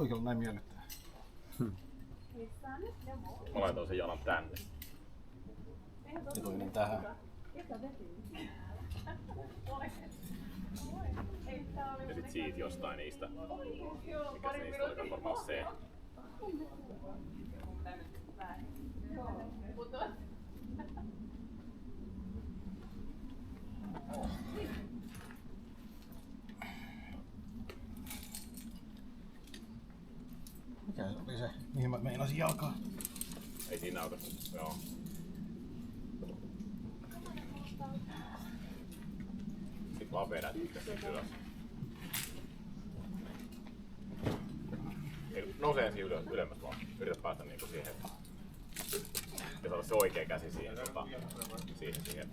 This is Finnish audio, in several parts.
voikin olla näin miellyttävää. Mä laitan sen jalan tänne. Ja toinen tähän. Ja sit siitä jostain niistä. Mikä se niistä olikaan varmaan C. Mikä se oli se, mihin mä meinasin jalkaa? Ei siinä auta. Joo. Sit vaan vedät sen ylös. Nousee ensin ylemmäs vaan. Yritä päästä niinku siihen. Ja saada se oikea käsi siihen. Siihen.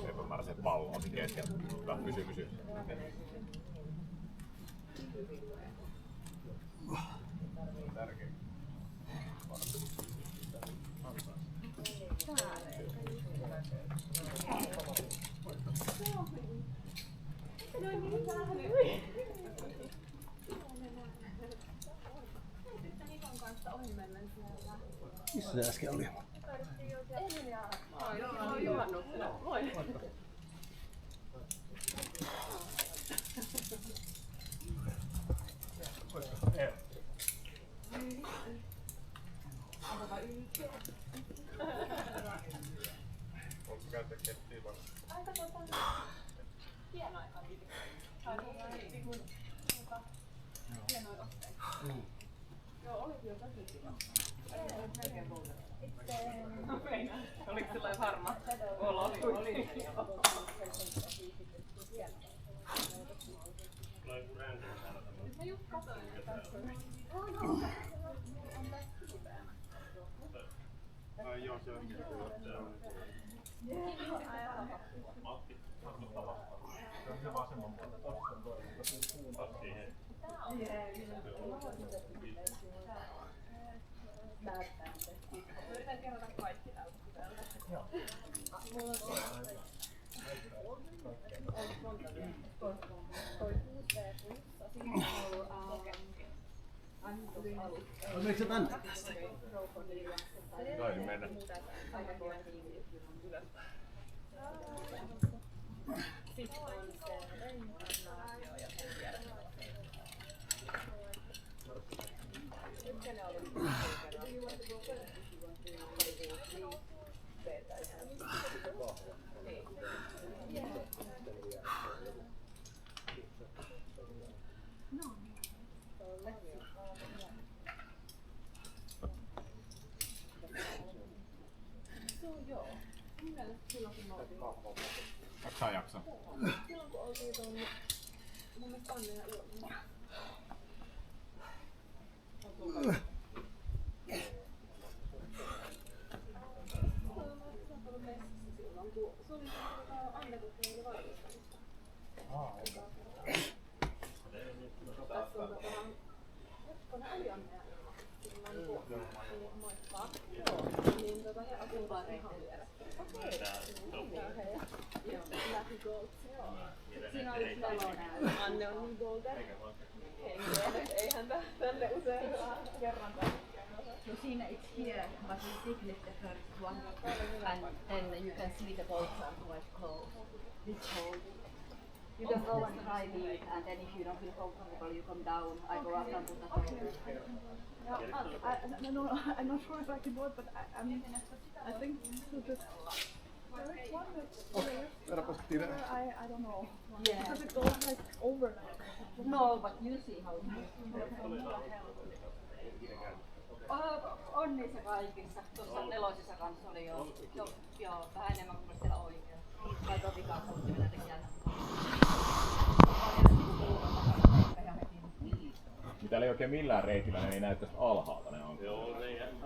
Epämääräiseen palloon siinä keskellä. Hyvä, pysy. Tärkeä. Missä se äsken oli? Onko käyttää kettiä vai? Hienoja otteita. Joo, oli kyllä tosi kiva. Oliko sillä harma olo? Oli. Mä just katsoin, että tässä on. Ai joo, se on. Matti, ottaa vastaan. Se on se vasemman puolella. Siihen. Yritän kerrata kaikki täältä. Joo. Mulla on meikö se tänne tästä? Taisin mennä. Sitten on se reinkarnaatio ja sen tiedät. Ykkönen oli joo. Mun mielestä silloin kun me oltiin. Jaksaa jaksaa. Silloin kun oltiin tuonne, mun mielestä Anne ja Ilona. Silloin kun se oli Anne, kun se oli valmistamista. Tässä on vähän, kun ne oli Anne ja Ilona. Silloin kun moikkaa. Niin he asuu vaan ihan vieressä. Okei. Joo, läpi gold. Siinä oli Salonää. Anne on niin golden. Eihän tänne usein kerran So Sina, it's here, but we signal the first one, and then you can see the boats are quite cold. It's cold. You can go and try me, and then if you don't feel comfortable, you come down. I go up and put that on. No, I'm not sure if I can do it, but I think to just. I don't know. Yeah. Because it goes like over. No, but you see how it moves. On niissä kaikissa. Tuossa nelosissa kanssa oli jo vähän enemmän kuin siellä oikein. Vai Topikaan kohti mennä tekijänä. Täällä ei oikein millään reitillä, ne ei näy tästä alhaalta ne on. Joo.